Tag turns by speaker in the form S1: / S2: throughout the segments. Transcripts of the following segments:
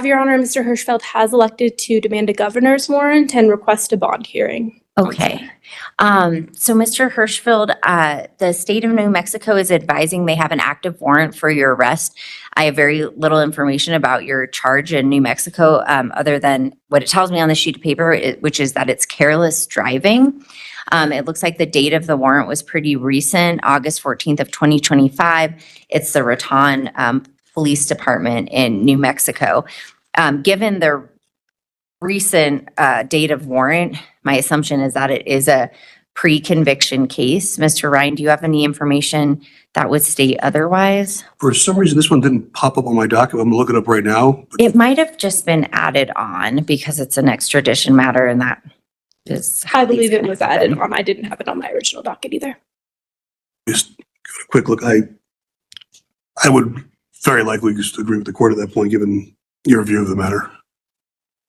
S1: Your Honor, Mr. Hirschfeld has elected to demand a governor's warrant and request a bond hearing.
S2: Okay. So Mr. Hirschfeld, the state of New Mexico is advising they have an active warrant for your arrest. I have very little information about your charge in New Mexico, other than what it tells me on the sheet of paper, which is that it's careless driving. It looks like the date of the warrant was pretty recent, August 14th of 2025. It's the Raton Police Department in New Mexico. Given the recent date of warrant, my assumption is that it is a pre-conviction case. Mr. Ryan, do you have any information that would state otherwise?
S3: For some reason, this one didn't pop up on my document. I'm gonna look it up right now.
S2: It might have just been added on because it's an extradition matter, and that is how
S1: I believe
S2: these
S1: it was
S2: happen.
S1: added on. I didn't have it on my original docket either.
S3: Just got a quick look. I would very likely just agree with the court at that point, given your view of the matter.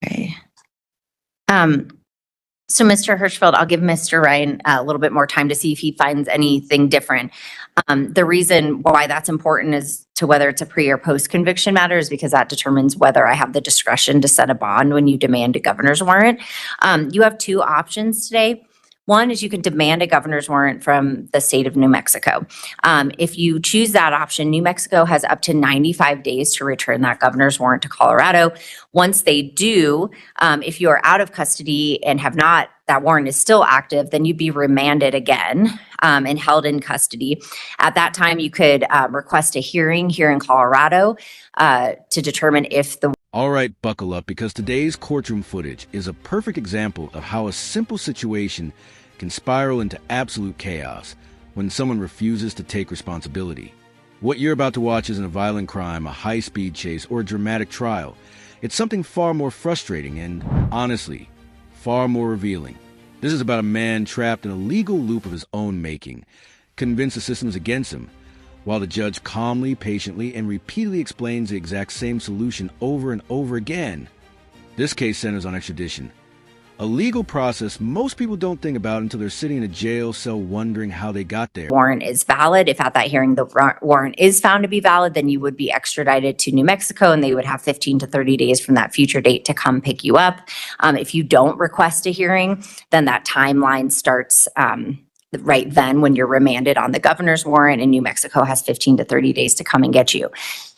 S2: Okay. So Mr. Hirschfeld, I'll give Mr. Ryan a little bit more time to see if he finds anything different. The reason why that's important is to whether it's a pre or post conviction matter is because that determines whether I have the discretion to set a bond when you demand a governor's warrant. You have two options today. One is you can demand a governor's warrant from the state of New Mexico. If you choose that option, New Mexico has up to 95 days to return that governor's warrant to Colorado. Once they do, if you are out of custody and have not, that warrant is still active, then you'd be remanded again and held in custody. At that time, you could request a hearing here in Colorado to determine if the
S4: All right, buckle up, because today's courtroom footage is a perfect example of how a simple situation can spiral into absolute chaos when someone refuses to take responsibility. What you're about to watch isn't a violent crime, a high-speed chase, or a dramatic trial. It's something far more frustrating and, honestly, far more revealing. This is about a man trapped in a legal loop of his own making, convinced the system is against him, while the judge calmly, patiently, and repeatedly explains the exact same solution over and over again. This case centers on extradition, a legal process most people don't think about until they're sitting in a jail cell wondering how they got there.
S2: warrant is valid. If at that hearing the warrant is found to be valid, then you would be extradited to New Mexico and they would have 15 to 30 days from that future date to come pick you up. If you don't request a hearing, then that timeline starts right then when you're remanded on the governor's warrant, and New Mexico has 15 to 30 days to come and get you.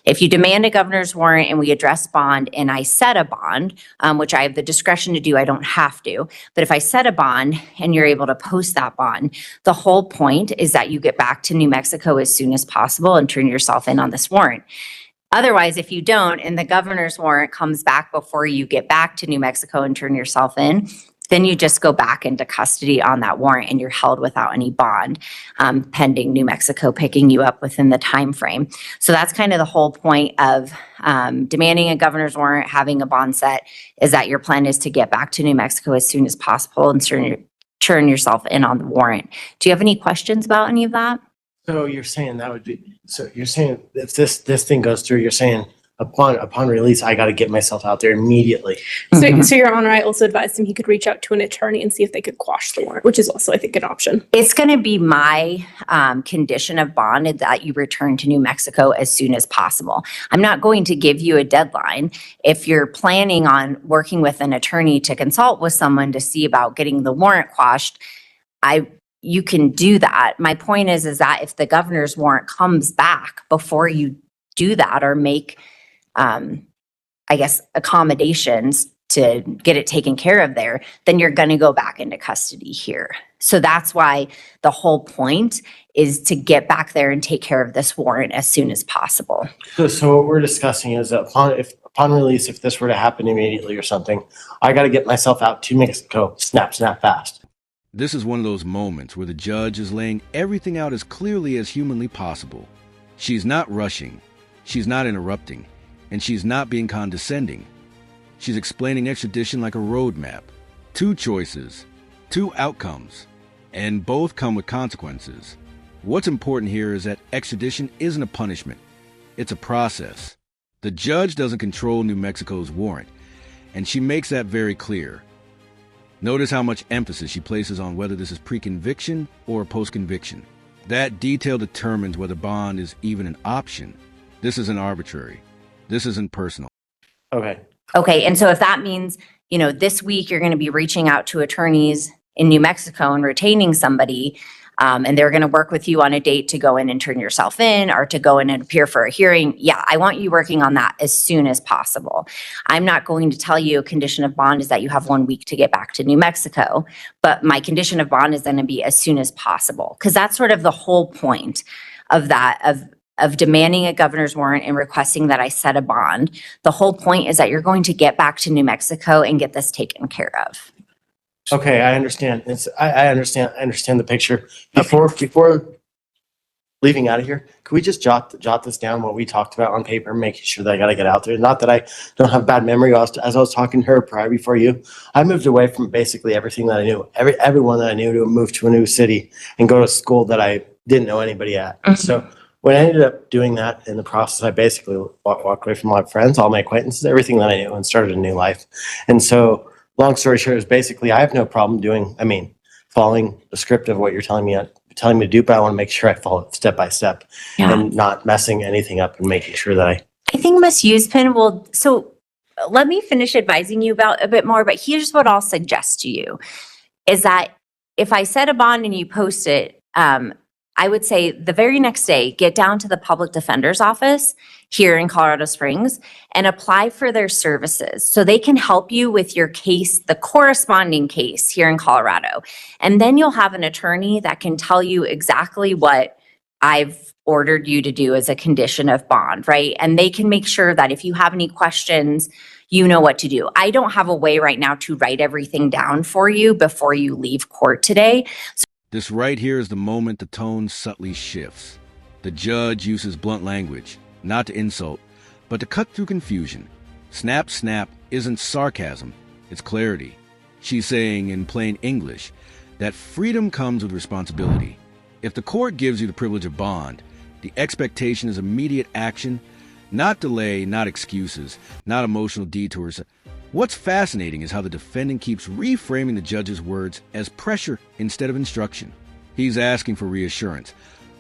S2: If you demand a governor's warrant and we address bond and I set a bond, which I have the discretion to do, I don't have to, but if I set a bond and you're able to post that bond, the whole point is that you get back to New Mexico as soon as possible and turn yourself in on this warrant. Otherwise, if you don't and the governor's warrant comes back before you get back to New Mexico and turn yourself in, then you just go back into custody on that warrant and you're held without any bond, pending New Mexico picking you up within the time frame. So that's kind of the whole point of demanding a governor's warrant, having a bond set, is that your plan is to get back to New Mexico as soon as possible and turn yourself in on the warrant. Do you have any questions about any of that?
S5: So you're saying that would be, so you're saying if this thing goes through, you're saying upon release, I got to get myself out there immediately.
S1: So Your Honor, I also advised him he could reach out to an attorney and see if they could quash the warrant, which is also, I think, an option.
S2: It's going to be my condition of bond that you return to New Mexico as soon as possible. I'm not going to give you a deadline. If you're planning on working with an attorney to consult with someone to see about getting the warrant quashed, you can do that. My point is that if the governor's warrant comes back before you do that or make I guess, accommodations to get it taken care of there, then you're going to go back into custody here. So that's why the whole point is to get back there and take care of this warrant as soon as possible.
S5: So what we're discussing is that upon release, if this were to happen immediately or something, I got to get myself out to Mexico, snap fast.
S4: This is one of those moments where the judge is laying everything out as clearly as humanly possible. She's not rushing, she's not interrupting, and she's not being condescending. She's explaining extradition like a roadmap. Two choices, two outcomes, and both come with consequences. What's important here is that extradition isn't a punishment. It's a process. The judge doesn't control New Mexico's warrant, and she makes that very clear. Notice how much emphasis she places on whether this is pre-conviction or post-conviction. That detail determines whether bond is even an option. This isn't arbitrary. This isn't personal.
S5: Okay.
S2: Okay, and so if that means, this week you're going to be reaching out to attorneys in New Mexico and retaining somebody, and they're going to work with you on a date to go in and turn yourself in or to go in and appear for a hearing, yeah, I want you working on that as soon as possible. I'm not going to tell you a condition of bond is that you have 1 week to get back to New Mexico, but my condition of bond is going to be as soon as possible, because that's sort of the whole point of that, of demanding a governor's warrant and requesting that I set a bond. The whole point is that you're going to get back to New Mexico and get this taken care of.
S5: Okay, I understand. I understand the picture. Before leaving out of here, could we just jot this down, what we talked about on paper, making sure that I gotta get out there? Not that I don't have bad memory. As I was talking to her prior before you, I moved away from basically everything that I knew. Everyone that I knew to move to a new city and go to school that I didn't know anybody at.
S2: Mhm.
S5: So when I ended up doing that in the process, I basically walked away from my friends, all my acquaintances, everything that I knew, and started a new life. And so long story short is basically I have no problem following the script of what you're telling me to do, but I want to make sure I follow it step by step
S2: Yeah.
S5: and not messing anything up and making sure that
S2: I think Ms. Usepin will, so let me finish advising you about a bit more, but here's what I'll suggest to you is that if I set a bond and you post it, I would say the very next day, get down to the public defender's office here in Colorado Springs and apply for their services so they can help you with your case, the corresponding case here in Colorado. And then you'll have an attorney that can tell you exactly what I've ordered you to do as a condition of bond, right? And they can make sure that if you have any questions, you know what to do. I don't have a way right now to write everything down for you before you leave court today.
S4: This right here is the moment the tone subtly shifts. The judge uses blunt language, not to insult, but to cut through confusion. Snap, snap isn't sarcasm, it's clarity. She's saying in plain English that freedom comes with responsibility. If the court gives you the privilege of bond, the expectation is immediate action, not delay, not excuses, not emotional detours. What's fascinating is how the defendant keeps reframing the judge's words as pressure instead of instruction. He's asking for reassurance,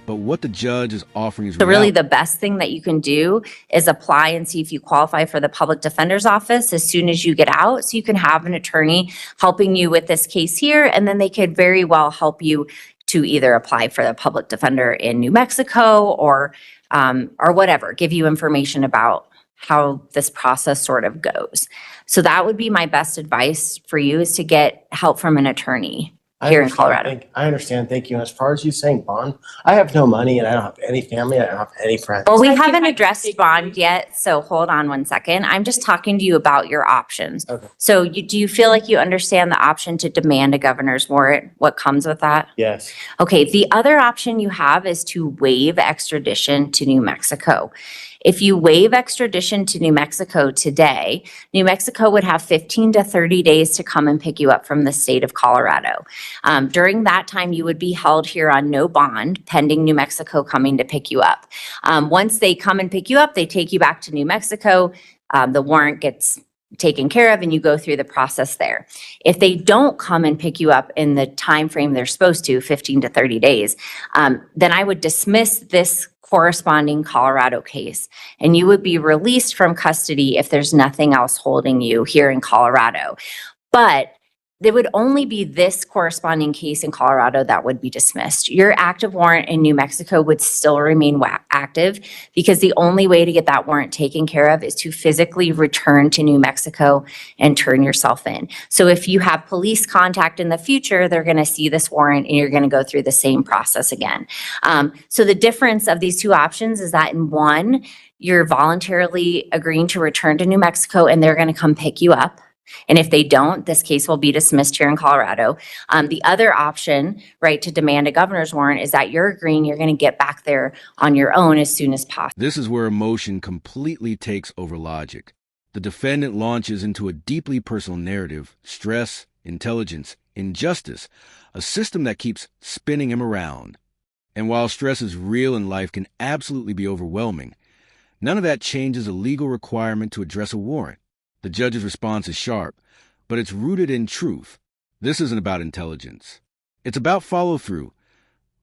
S4: but what the judge is offering is
S2: So really the best thing that you can do is apply and see if you qualify for the public defender's office as soon as you get out. So you can have an attorney helping you with this case here, and then they could very well help you to either apply for the public defender in New Mexico or whatever, give you information about how this process sort of goes. So that would be my best advice for you, is to get help from an attorney here in Colorado.
S5: I understand. Thank you. And as far as you saying bond, I have no money and I don't have any family. I don't have any friends.
S2: Well, we
S1: I think
S2: haven't
S1: I
S2: addressed
S1: take-
S2: bond yet, so hold on one second. I'm just talking to you about your options.
S5: Okay.
S2: So do you feel like you understand the option to demand a governor's warrant? What comes with that?
S5: Yes.
S2: Okay, the other option you have is to waive extradition to New Mexico. If you waive extradition to New Mexico today, New Mexico would have 15 to 30 days to come and pick you up from the state of Colorado. During that time, you would be held here on no bond pending New Mexico coming to pick you up. Once they come and pick you up, they take you back to New Mexico. The warrant gets taken care of and you go through the process there. If they don't come and pick you up in the time frame they're supposed to, 15 to 30 days, then I would dismiss this corresponding Colorado case and you would be released from custody if there's nothing else holding you here in Colorado. But there would only be this corresponding case in Colorado that would be dismissed. Your active warrant in New Mexico would still remain active because the only way to get that warrant taken care of is to physically return to New Mexico and turn yourself in. So if you have police contact in the future, they're going to see this warrant and you're going to go through the same process again. So the difference of these two options is that in one, you're voluntarily agreeing to return to New Mexico and they're going to come pick you up. And if they don't, this case will be dismissed here in Colorado. The other option, right, to demand a governor's warrant is that you're agreeing you're going to get back there on your own as soon as possible.
S4: This is where emotion completely takes over logic. The defendant launches into a deeply personal narrative, stress, intelligence, injustice, a system that keeps spinning him around. And while stress is real and life can absolutely be overwhelming, none of that changes a legal requirement to address a warrant. The judge's response is sharp, but it's rooted in truth. This isn't about intelligence. It's about follow-through.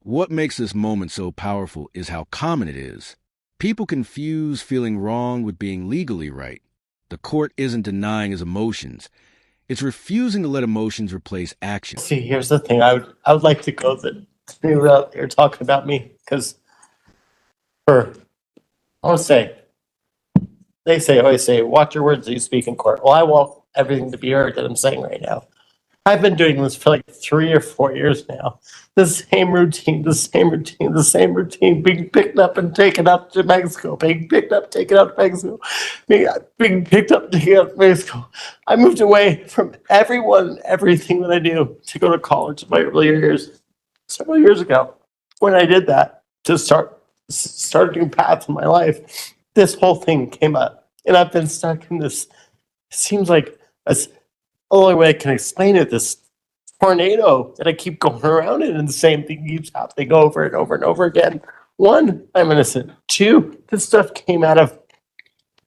S4: What makes this moment so powerful is how common it is. People confuse feeling wrong with being legally right. The court isn't denying his emotions. It's refusing to let emotions replace action.
S5: See, here's the thing. I would like to go that you're out there talking about me because I want to say, always say, watch your words that you speak in court. Well, I want everything to be heard that I'm saying right now. I've been doing this for like 3 or 4 years now. The same routine, being picked up and taken up to Mexico, being picked up, taken out to Mexico, being picked up, taken out to Mexico. I moved away from everyone and everything that I do to go to college in my earlier years, several years ago. When I did that to start a new path in my life, this whole thing came up. And I've been stuck in this, it seems like the only way I can explain it, this tornado that I keep going around in, and the same thing keeps happening over and over and over again. 1, I'm innocent. 2, this stuff came out of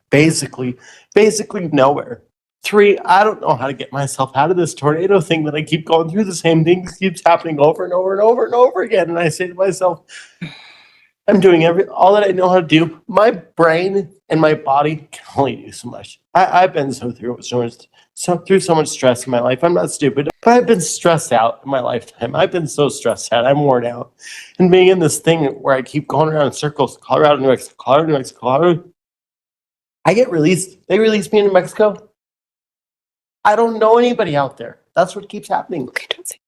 S5: basically nowhere. 3, I don't know how to get myself out of this tornado thing that I keep going through. The same thing keeps happening over and over and over and over again. And I say to myself, I'm doing all that I know how to do. My brain and my body can only do so much. I've been through so much stress in my life. I'm not stupid, but I've been stressed out in my lifetime. I've been so stressed out. I'm worn out. And being in this thing where I keep going around in circles, Colorado, New Mexico, Colorado, New Mexico, Colorado, I get released. They release me in New Mexico. I don't know anybody out there. That's what keeps happening.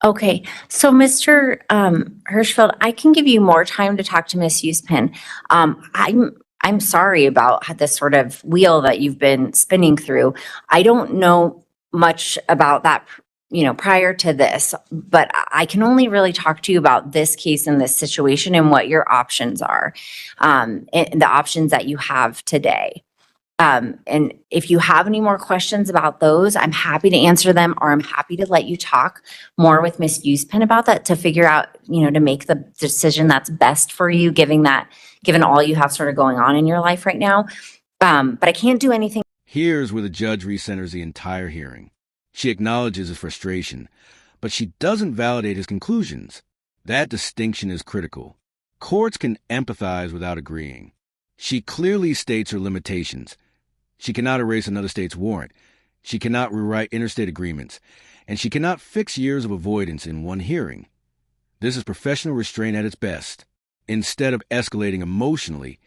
S2: Okay, so Mr. Hirschfeld, I can give you more time to talk to Miss Uspen. I'm sorry about this sort of wheel that you've been spinning through. I don't know much about that, prior to this, but I can only really talk to you about this case and this situation and what your options are, and the options that you have today. And if you have any more questions about those, I'm happy to answer them, or I'm happy to let you talk more with Miss Uspen about that to figure out, to make the decision that's best for you, given all you have sort of going on in your life right now. But I can't do anything.
S4: Here's where the judge recenters the entire hearing. She acknowledges his frustration, but she doesn't validate his conclusions. That distinction is critical. Courts can empathize without agreeing. She clearly states her limitations. She cannot erase another state's warrant. She cannot rewrite interstate agreements. And she cannot fix years of avoidance in one hearing. This is professional restraint at its best. Instead of escalating emotionally,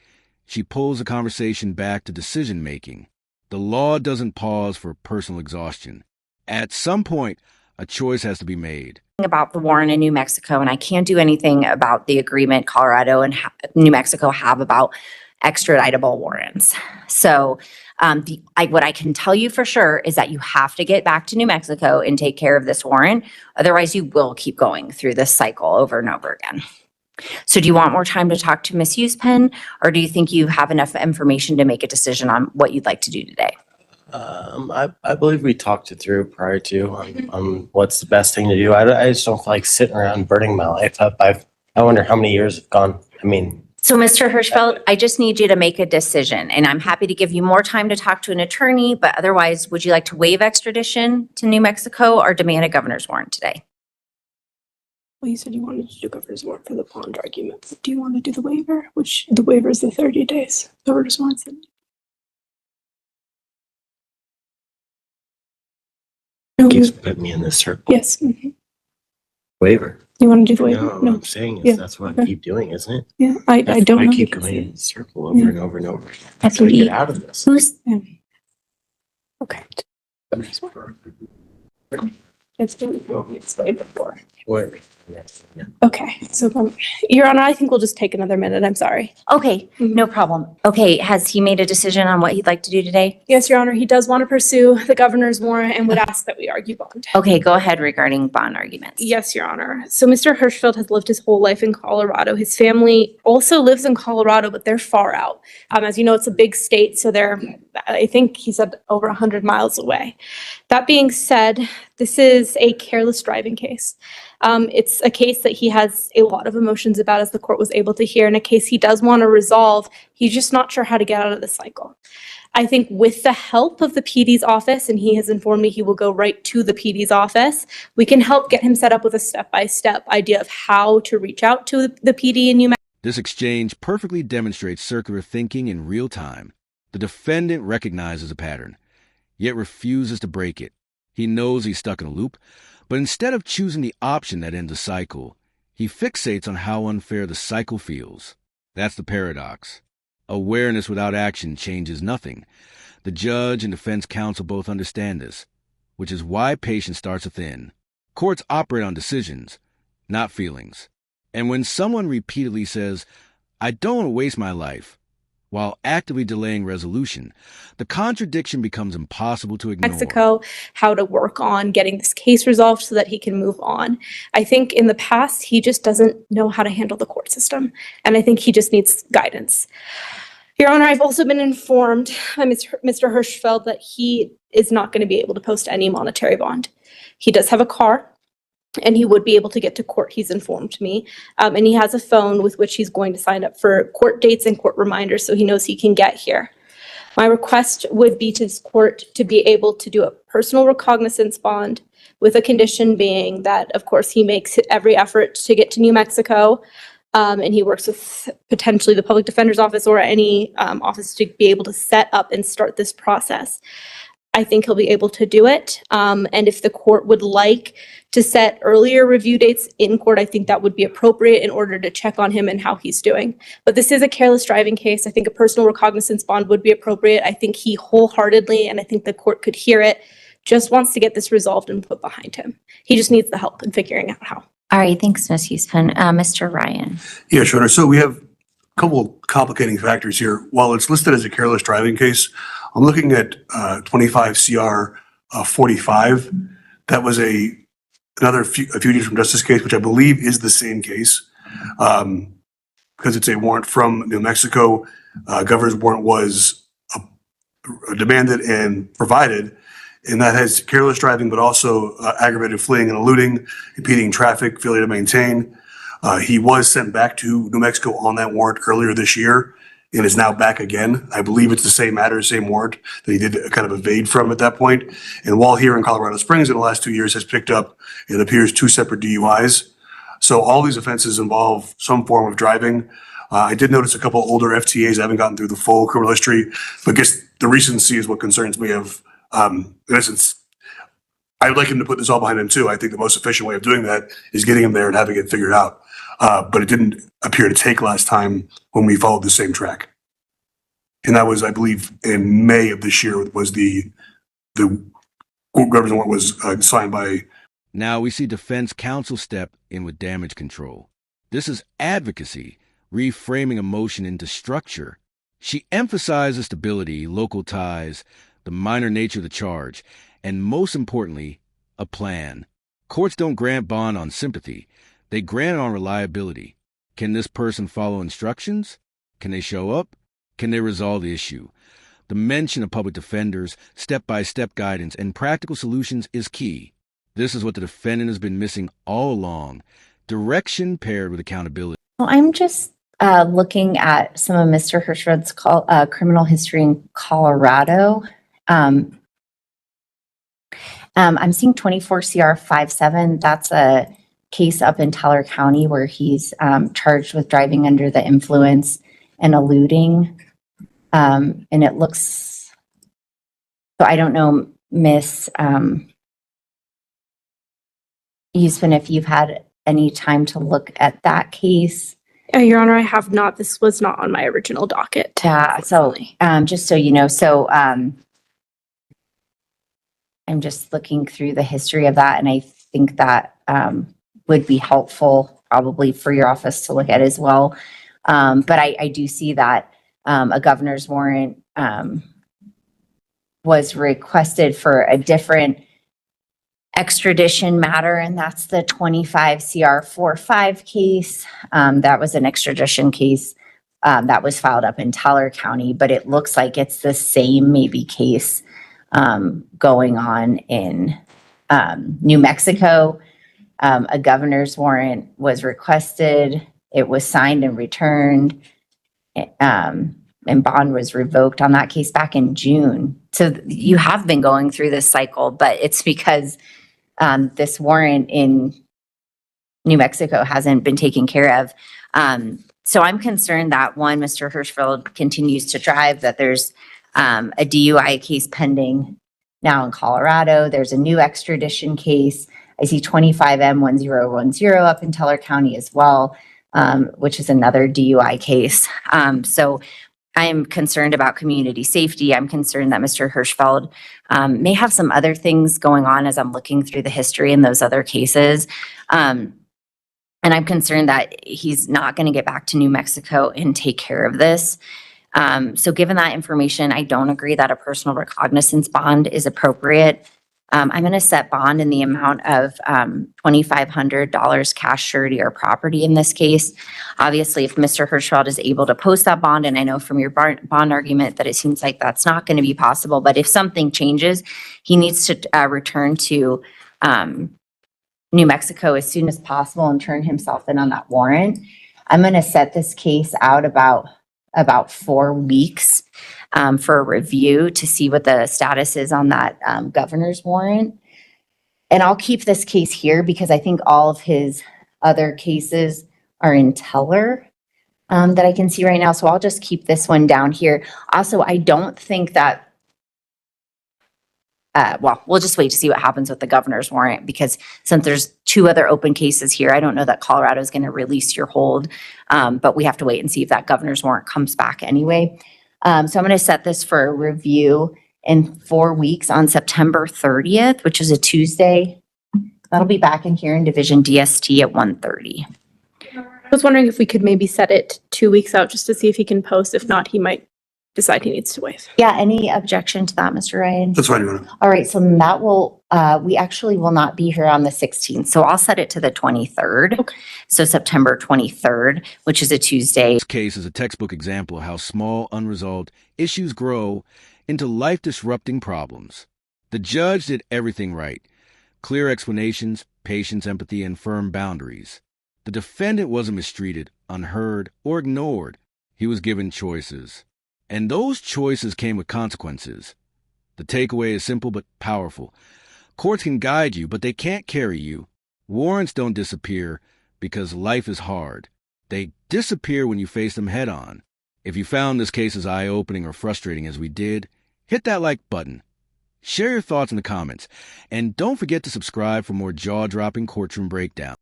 S4: she pulls the conversation back to decision-making. The law doesn't pause for personal exhaustion. At some point, a choice has to be made.
S2: About the warrant in New Mexico, and I can't do anything about the agreement Colorado and New Mexico have about extraditable warrants. So what I can tell you for sure is that you have to get back to New Mexico and take care of this warrant. Otherwise, you will keep going through this cycle over and over again. So do you want more time to talk to Miss Uspen, or do you think you have enough information to make a decision on what you'd like to do today?
S5: I believe we talked it through prior to on what's the best thing to do. I just don't feel like sitting around burning my life up. I wonder how many years have gone.
S2: So Mr. Hirschfeld, I just need you to make a decision, and I'm happy to give you more time to talk to an attorney, but otherwise, would you like to waive extradition to New Mexico or demand a governor's warrant today?
S1: Well, you said you wanted to do governor's warrant for the bond argument. Do you want to do the waiver? Which the waiver is the 30 days. Governor's warrant's it.
S5: Keeps putting me in this circle.
S1: Yes.
S5: Waiver.
S1: You want to do the waiver?
S5: No, what I'm saying is that's what I keep doing, isn't it?
S1: Yeah, I don't know.
S5: I keep going in a circle over and over and over. That's how I get out of this.
S1: Okay. Governor's warrant. It's explained before.
S5: What?
S1: Okay, so Your Honor, I think we'll just take another minute. I'm sorry.
S2: Okay, no problem. Okay, has he made a decision on what he'd like to do today?
S1: Yes, Your Honor, he does want to pursue the governor's warrant and would ask that we argue bond.
S2: Okay, go ahead regarding bond arguments.
S1: Yes, Your Honor. So Mr. Hirschfeld has lived his whole life in Colorado. His family also lives in Colorado, but they're far out. As you know, it's a big state, so they're, I think he said, over 100 miles away. That being said, this is a careless driving case. It's a case that he has a lot of emotions about, as the court was able to hear, and a case he does want to resolve. He's just not sure how to get out of the cycle. I think with the help of the PD's office, and he has informed me he will go right to the PD's office, we can help get him set up with a step-by-step idea of how to reach out to the PD in New Mexico.
S4: This exchange perfectly demonstrates circular thinking in real time. The defendant recognizes a pattern. yet refuses to break it. He knows he's stuck in a loop, but instead of choosing the option that ends a cycle, he fixates on how unfair the cycle feels. That's the paradox. Awareness without action changes nothing. The judge and defense counsel both understand this, which is why patience starts within. Courts operate on decisions, not feelings. And when someone repeatedly says, "I don't want to waste my life," while actively delaying resolution, the contradiction becomes impossible to ignore.
S1: Mexico, how to work on getting this case resolved so that he can move on. I think in the past, he just doesn't know how to handle the court system. And I think he just needs guidance. Your Honor, I've also been informed by Mr. Hirschfeld that he is not going to be able to post any monetary bond. He does have a car, and he would be able to get to court, he's informed me. And he has a phone with which he's going to sign up for court dates and court reminders so he knows he can get here. My request would be to this court to be able to do a personal recognizance bond with a condition being that, of course, he makes every effort to get to New Mexico, and he works with potentially the public defender's office or any office to be able to set up and start this process. I think he'll be able to do it. And if the court would like to set earlier review dates in court, I think that would be appropriate in order to check on him and how he's doing. But this is a careless driving case. I think a personal recognizance bond would be appropriate. I think he wholeheartedly, and I think the court could hear it, just wants to get this resolved and put behind him. He just needs the help in figuring out how.
S2: All right, thanks, Ms. Huesman. Mr. Ryan.
S3: Yeah, Your Honor. So we have a couple complicating factors here. While it's listed as a careless driving case, I'm looking at 25 CR 45. That was a fugitive from justice case, which I believe is the same case, because it's a warrant from New Mexico. Governor's warrant was demanded and provided, and that has careless driving, but also aggravated fleeing and eluding, impeding traffic, failure to maintain. He was sent back to New Mexico on that warrant earlier this year and is now back again. I believe it's the same matter, same warrant that he did kind of evade from at that point. And while here in Colorado Springs in the last 2 years has picked up, it appears, 2 separate DUIs. So all these offenses involve some form of driving. I did notice a couple older FTAs. I haven't gotten through the full criminal history, but I guess the recency is what concerns me of, in essence, I'd like him to put this all behind him too. I think the most efficient way of doing that is getting him there and having it figured out. But it didn't appear to take last time when we followed the same track. And that was, I believe, in May of this year was the governor's warrant was signed by.
S4: Now we see defense counsel step in with damage control. This is advocacy, reframing emotion into structure. She emphasizes stability, local ties, the minor nature of the charge, and most importantly, a plan. Courts don't grant bond on sympathy. They grant it on reliability. Can this person follow instructions? Can they show up? Can they resolve the issue? The mention of public defenders, step-by-step guidance, and practical solutions is key. This is what the defendant has been missing all along. Direction paired with accountability.
S2: Well, I'm just looking at some of Mr. Hirschfeld's criminal history in Colorado. I'm seeing 24 CR 57. That's a case up in Teller County where he's charged with driving under the influence and eluding. And it looks, so I don't know, Miss Huesman, if you've had any time to look at that case.
S1: Your Honor, I have not. This was not on my original docket.
S2: Yeah, so just so you know, so I'm just looking through the history of that, and I think that would be helpful probably for your office to look at as well. But I do see that a governor's warrant was requested for a different extradition matter, and that's the 25 CR 45 case. That was an extradition case that was filed up in Teller County, but it looks like it's the same maybe case going on in New Mexico. A governor's warrant was requested. It was signed and returned, and bond was revoked on that case back in June. So you have been going through this cycle, but it's because this warrant in New Mexico hasn't been taken care of. So I'm concerned that one, Mr. Hirschfeld continues to drive, that there's a DUI case pending, now in Colorado. There's a new extradition case. I see 25M1010 up in Teller County as well, which is another DUI case. So I am concerned about community safety. I'm concerned that Mr. Hirschfeld may have some other things going on as I'm looking through the history in those other cases. And I'm concerned that he's not going to get back to New Mexico and take care of this. So given that information, I don't agree that a personal recognizance bond is appropriate. I'm going to set bond in the amount of $2,500 cash surety or property in this case. Obviously, if Mr. Hirschfeld is able to post that bond, and I know from your bond argument that it seems like that's not going to be possible, but if something changes, he needs to return to New Mexico as soon as possible and turn himself in on that warrant. I'm going to set this case out about 4 weeks for a review to see what the status is on that governor's warrant. And I'll keep this case here because I think all of his other cases are in Teller that I can see right now. So I'll just keep this one down here. Also, I don't think that, well, we'll just wait to see what happens with the governor's warrant, because since there's 2 other open cases here, I don't know that Colorado is going to release your hold, but we have to wait and see if that governor's warrant comes back anyway. So I'm going to set this for a review in 4 weeks on September 30th, which is a Tuesday. That'll be back in here in Division DST at 1:30.
S1: I was wondering if we could maybe set it 2 weeks out just to see if he can post. If not, he might decide he needs to waive.
S2: Yeah, any objection to that, Mr. Ryan?
S3: That's fine, Your Honor.
S2: All right, so that will, we actually will not be here on the 16th, so I'll set it to the 23rd.
S1: Okay.
S2: So September 23rd, which is a Tuesday.
S4: This case is a textbook example of how small, unresolved issues grow into life-disrupting problems. The judge did everything right. Clear explanations, patience, empathy, and firm boundaries. The defendant wasn't mistreated, unheard, or ignored. He was given choices. And those choices came with consequences. The takeaway is simple but powerful. Courts can guide you, but they can't carry you. Warrants don't disappear because life is hard. They disappear when you face them head on. If you found this case as eye-opening or frustrating as we did, hit that like button. Share your thoughts in the comments. And don't forget to subscribe for more jaw-dropping courtroom breakdown.